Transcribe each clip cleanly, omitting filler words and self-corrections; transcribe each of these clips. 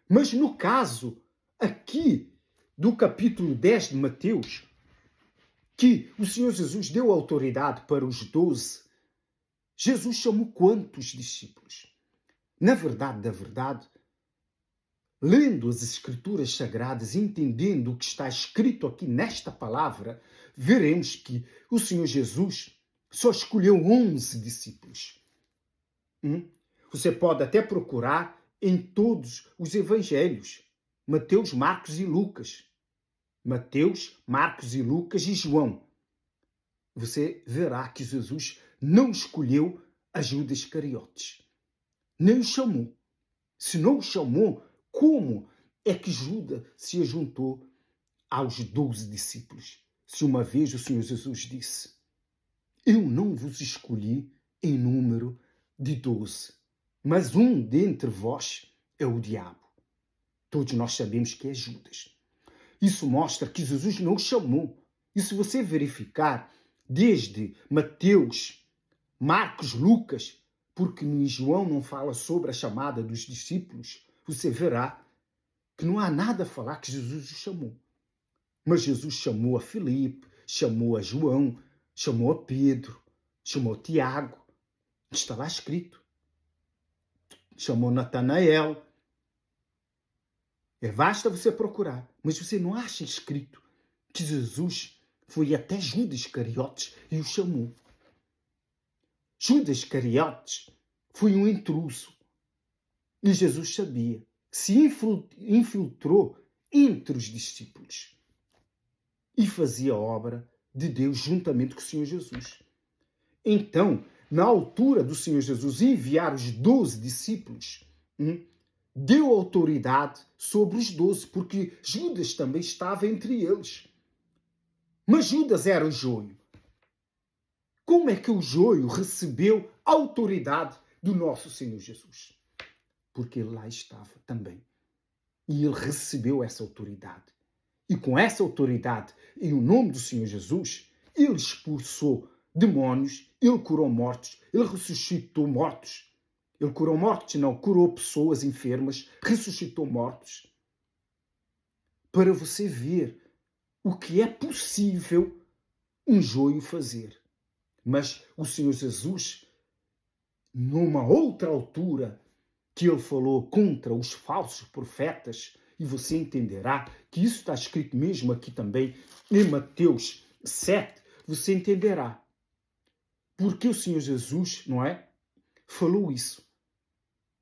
Mas no caso aqui do capítulo 10 de Mateus, que o Senhor Jesus deu autoridade para os 12, Jesus chamou quantos discípulos? Na verdade, lendo as Escrituras Sagradas, entendendo o que está escrito aqui nesta palavra, veremos que o Senhor Jesus só escolheu 11 discípulos. Você pode até procurar em todos os evangelhos, Mateus, Marcos e Lucas. Mateus, Marcos e Lucas e João. Você verá que Jesus não escolheu a Judas Iscariotes. Nem o chamou. Se não o chamou, como é que Judas se juntou aos 12 discípulos? Se uma vez o Senhor Jesus disse: eu não vos escolhi em número de 12, mas um dentre vós é o diabo. Todos nós sabemos que é Judas. Isso mostra que Jesus não o chamou. E se você verificar, desde Mateus, Marcos, Lucas, porque em João não fala sobre a chamada dos discípulos, você verá que não há nada a falar que Jesus o chamou. Mas Jesus chamou a Filipe, chamou a João, chamou a Pedro, chamou a Tiago. Está lá escrito. Chamou Natanael. Basta você procurar, mas você não acha escrito que Jesus foi até Judas Iscariotes e o chamou. Judas Iscariotes foi um intruso. E Jesus sabia. Se infiltrou entre os discípulos. E fazia a obra de Deus juntamente com o Senhor Jesus. Então, na altura do Senhor Jesus enviar os 12 discípulos, deu autoridade sobre os 12, porque Judas também estava entre eles. Mas Judas era o joio. Como é que o joio recebeu a autoridade do nosso Senhor Jesus? Porque ele lá estava também. E ele recebeu essa autoridade. E com essa autoridade, em o nome do Senhor Jesus, ele expulsou demônios, ele curou mortos, ele ressuscitou mortos. Ele curou mortos, não, curou pessoas enfermas, ressuscitou mortos. Para você ver o que é possível um joio fazer. Mas o Senhor Jesus, numa outra altura, que ele falou contra os falsos profetas, e você entenderá que isso está escrito mesmo aqui também em Mateus 7, você entenderá. Porque o Senhor Jesus, não é? Falou isso.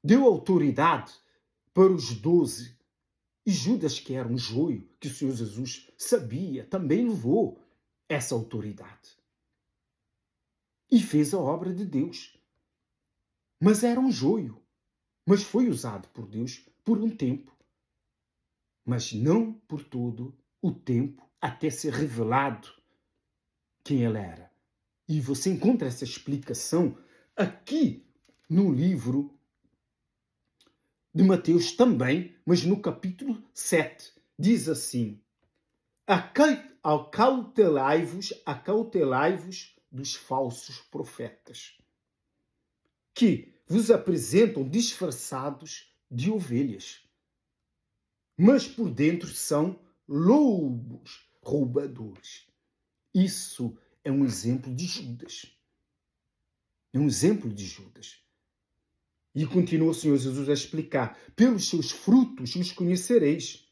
Deu autoridade para os 12. E Judas, que era um joio, que o Senhor Jesus sabia, também levou essa autoridade. E fez a obra de Deus. Mas era um joio. Mas foi usado por Deus por um tempo. Mas não por todo o tempo, até ser revelado quem ele era. E você encontra essa explicação aqui no livro de Mateus também, mas no capítulo 7. Diz assim: acautelai-vos dos falsos profetas, que vos apresentam disfarçados de ovelhas, mas por dentro são lobos roubadores. Isso é um exemplo de Judas. É um exemplo de Judas. E continua o Senhor Jesus a explicar: pelos seus frutos os conhecereis.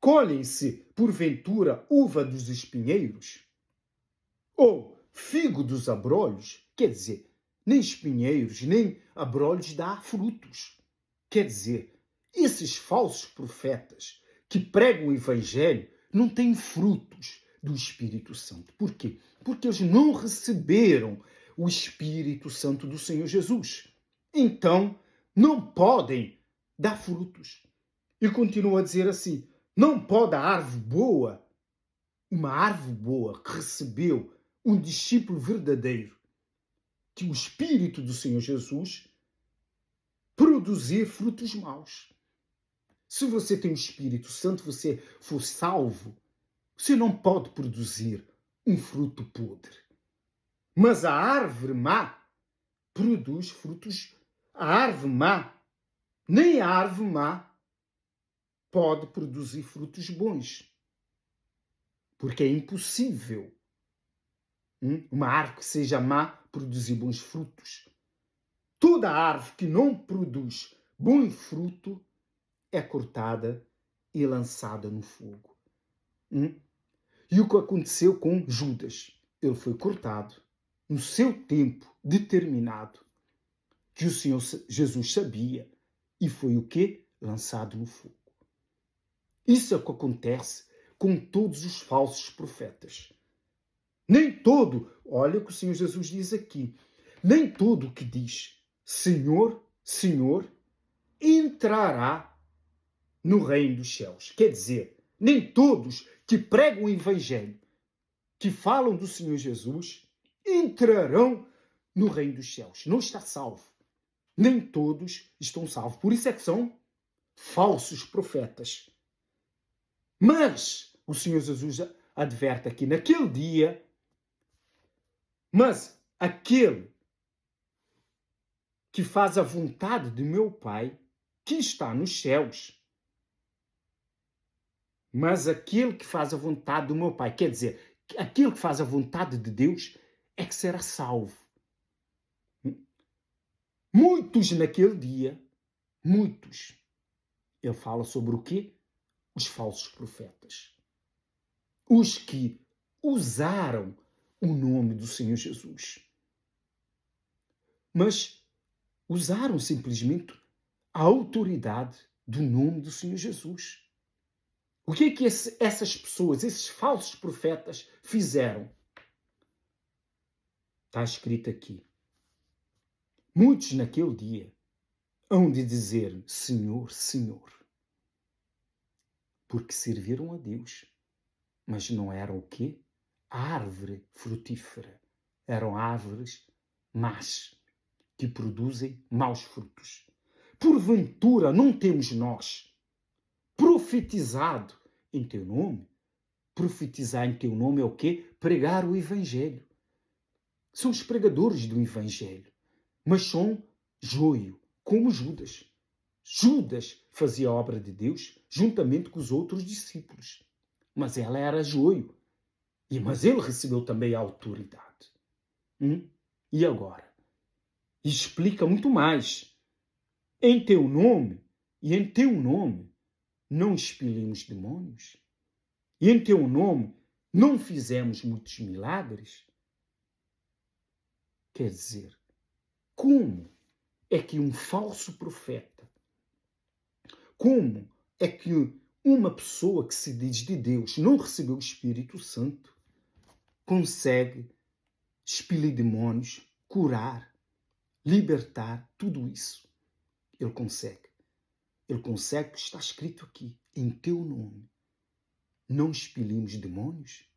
Colhem-se, porventura, uva dos espinheiros? Ou figo dos abrolhos? Quer dizer, nem espinheiros, nem abrolhos dá frutos. Quer dizer, esses falsos profetas que pregam o evangelho não têm frutos do Espírito Santo. Por quê? Porque eles não receberam o Espírito Santo do Senhor Jesus. Então, não podem dar frutos. E continua a dizer assim: não pode a árvore boa, uma árvore boa que recebeu um discípulo verdadeiro, que o Espírito do Senhor Jesus, produzir frutos maus. Se você tem o Espírito Santo, você for salvo, você não pode produzir um fruto podre. Mas a árvore má produz frutos. A árvore má nem a árvore má pode produzir frutos bons. Porque é impossível uma árvore que seja má produzir bons frutos. Toda árvore que não produz bom fruto é cortada e lançada no fogo. E o que aconteceu com Judas? Ele foi cortado no seu tempo determinado, que o Senhor Jesus sabia, e foi o quê? Lançado no fogo. Isso é o que acontece com todos os falsos profetas. Nem todo, olha o que o Senhor Jesus diz aqui, nem todo o que diz Senhor, Senhor, entrará no reino dos céus. Quer dizer, nem todos que pregam o evangelho, que falam do Senhor Jesus, entrarão no reino dos céus. Não está salvo. Nem todos estão salvos. Por isso é que são falsos profetas. Mas o Senhor Jesus adverte aqui, naquele dia, mas aquele que faz a vontade de meu Pai, que está nos céus, mas aquele que faz a vontade do meu Pai, quer dizer, aquele que faz a vontade de Deus é que será salvo. Muitos naquele dia, muitos. Ele fala sobre o quê? Os falsos profetas. Os que usaram o nome do Senhor Jesus. Mas usaram simplesmente a autoridade do nome do Senhor Jesus. O que é que essas pessoas, esses falsos profetas, fizeram? Está escrito aqui. Muitos naquele dia hão de dizer Senhor, Senhor, porque serviram a Deus, mas não eram o quê? Árvore frutífera. Eram árvores más, que produzem maus frutos. Porventura não temos nós profetizado em teu nome? Profetizar em teu nome é o quê? Pregar o evangelho. São os pregadores do evangelho, mas são joio, como Judas. Judas fazia a obra de Deus juntamente com os outros discípulos, mas ela era joio. Mas ele recebeu também a autoridade. E agora? E explica muito mais. Em teu nome, e em teu nome, não expelimos demônios? E em teu nome, não fizemos muitos milagres? Quer dizer, como é que um falso profeta, como é que uma pessoa que se diz de Deus não recebeu o Espírito Santo, consegue expelir demônios, curar, libertar, tudo isso? Ele consegue. Ele consegue porque está escrito aqui, em teu nome não expelimos demônios?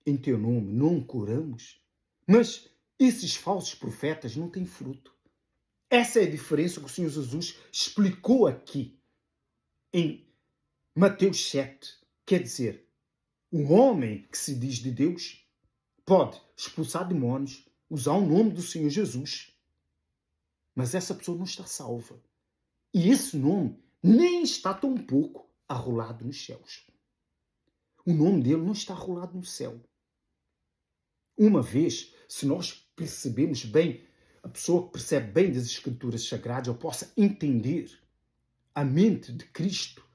Em teu nome não curamos? Mas esses falsos profetas não têm fruto. Essa é a diferença que o Senhor Jesus explicou aqui em Mateus 7. Quer dizer, o homem que se diz de Deus pode expulsar demônios, usar o nome do Senhor Jesus, mas essa pessoa não está salva. E esse nome nem está tão pouco arrolado nos céus. O nome dele não está arrolado no céu. Uma vez, se nós percebemos bem, a pessoa que percebe bem das Escrituras Sagradas, ou possa entender a mente de Cristo,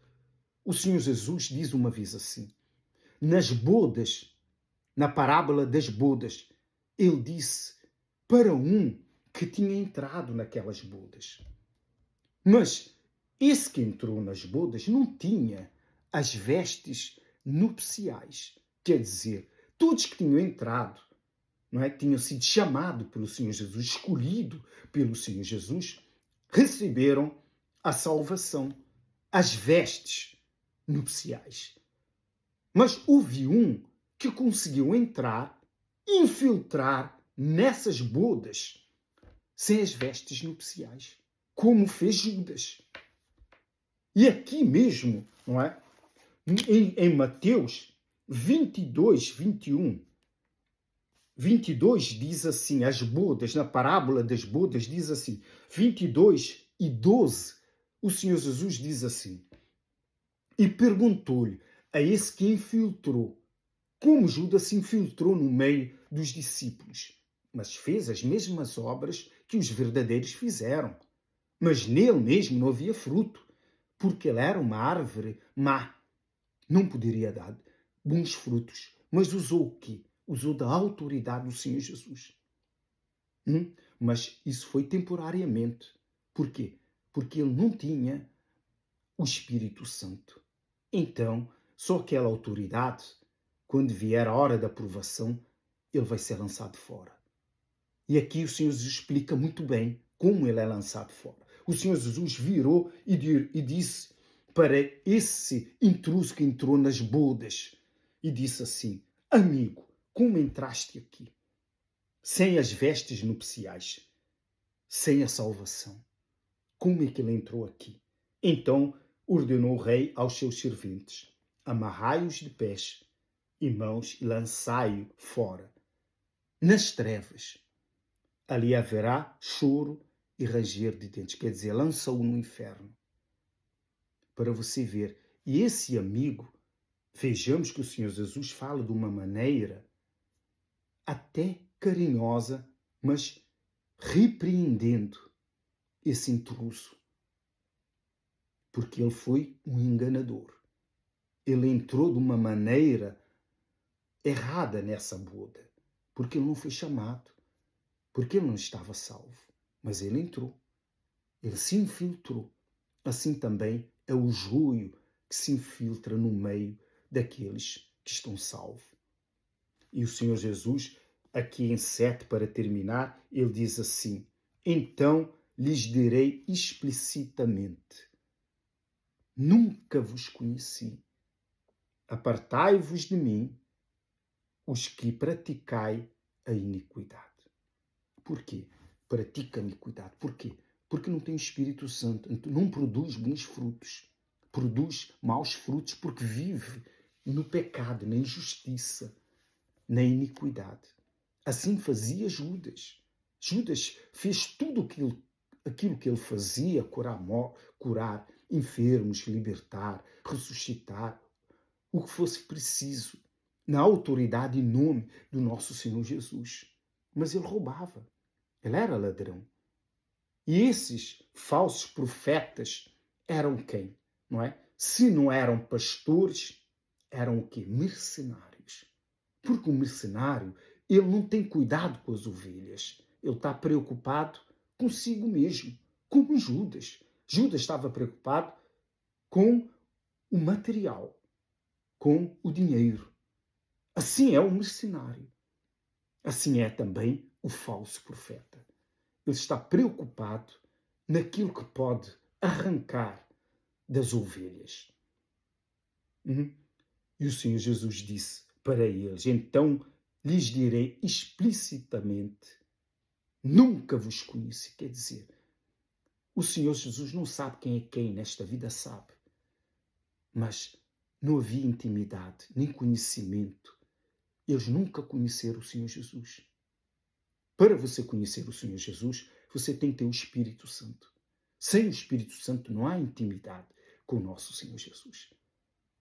o Senhor Jesus diz uma vez assim, nas bodas, na parábola das bodas, ele disse para um que tinha entrado naquelas bodas. Mas esse que entrou nas bodas não tinha as vestes nupciais. Quer dizer, todos que tinham entrado, não é, tinham sido chamados pelo Senhor Jesus, escolhido pelo Senhor Jesus, receberam a salvação, as vestes nupciais. Mas houve um que conseguiu entrar, infiltrar nessas bodas sem as vestes nupciais, como fez Judas. E aqui mesmo, não é? Em Mateus 22, 21, 22 diz assim, as bodas, na parábola das bodas diz assim, 22 e 12, o Senhor Jesus diz assim, e perguntou-lhe a esse que infiltrou, como Judas se infiltrou no meio dos discípulos, mas fez as mesmas obras que os verdadeiros fizeram. Mas nele mesmo não havia fruto, porque ele era uma árvore má. Não poderia dar bons frutos. Mas usou o quê? Usou da autoridade do Senhor Jesus. Mas isso foi temporariamente. Por quê? Porque ele não tinha o Espírito Santo. Então, só aquela autoridade, quando vier a hora da provação, ele vai ser lançado fora. E aqui o Senhor Jesus explica muito bem como ele é lançado fora. O Senhor Jesus virou e disse para esse intruso que entrou nas bodas e disse assim, amigo, como entraste aqui? Sem as vestes nupciais, sem a salvação. Como é que ele entrou aqui? Então ordenou o rei aos seus serventes, amarrai-os de pés e mãos e lançai-o fora, nas trevas. Ali haverá choro e ranger de dentes. Quer dizer, lança-o no inferno. Para você ver. E esse amigo, vejamos que o Senhor Jesus fala de uma maneira até carinhosa, mas repreendendo esse intruso. Porque ele foi um enganador. Ele entrou de uma maneira errada nessa boda. Porque ele não foi chamado. Porque ele não estava salvo. Mas ele entrou. Ele se infiltrou. Assim também é o joio que se infiltra no meio daqueles que estão salvos. E o Senhor Jesus, aqui em 7, para terminar, ele diz assim, então lhes direi explicitamente, nunca vos conheci. Apartai-vos de mim, os que praticai a iniquidade. Porquê? Pratica a iniquidade. Porquê? Porque não tem Espírito Santo, não produz bons frutos, produz maus frutos porque vive no pecado, na injustiça, na iniquidade. Assim fazia Judas. Judas fez tudo aquilo que ele fazia, curar enfermos, libertar, ressuscitar, o que fosse preciso, na autoridade e nome do nosso Senhor Jesus. Mas ele roubava, ele era ladrão. E esses falsos profetas eram quem? Não é? Se não eram pastores, eram o quê? Mercenários. Porque o mercenário, ele não tem cuidado com as ovelhas. Ele está preocupado consigo mesmo, como Judas. Judas estava preocupado com o material, com o dinheiro. Assim é o mercenário. Assim é também o falso profeta. Ele está preocupado naquilo que pode arrancar das ovelhas. E o Senhor Jesus disse para eles, então lhes direi explicitamente, nunca vos conheci. Quer dizer, o Senhor Jesus não sabe quem é quem nesta vida, sabe. Mas não havia intimidade, nem conhecimento. Eles nunca conheceram o Senhor Jesus. Para você conhecer o Senhor Jesus, você tem que ter o Espírito Santo. Sem o Espírito Santo não há intimidade com o nosso Senhor Jesus.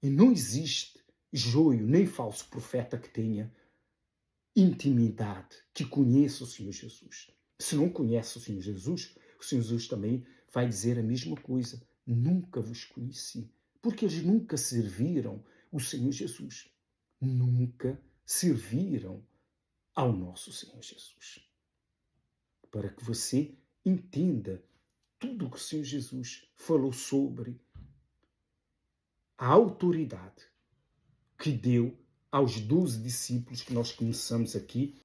E não existe joio nem falso profeta que tenha intimidade, que conheça o Senhor Jesus. Se não conhece o Senhor Jesus também vai dizer a mesma coisa. Nunca vos conheci. Porque eles nunca serviram o Senhor Jesus. Nunca serviram ao nosso Senhor Jesus. Para que você entenda tudo o que o Senhor Jesus falou sobre a autoridade que deu aos 12 discípulos que nós começamos aqui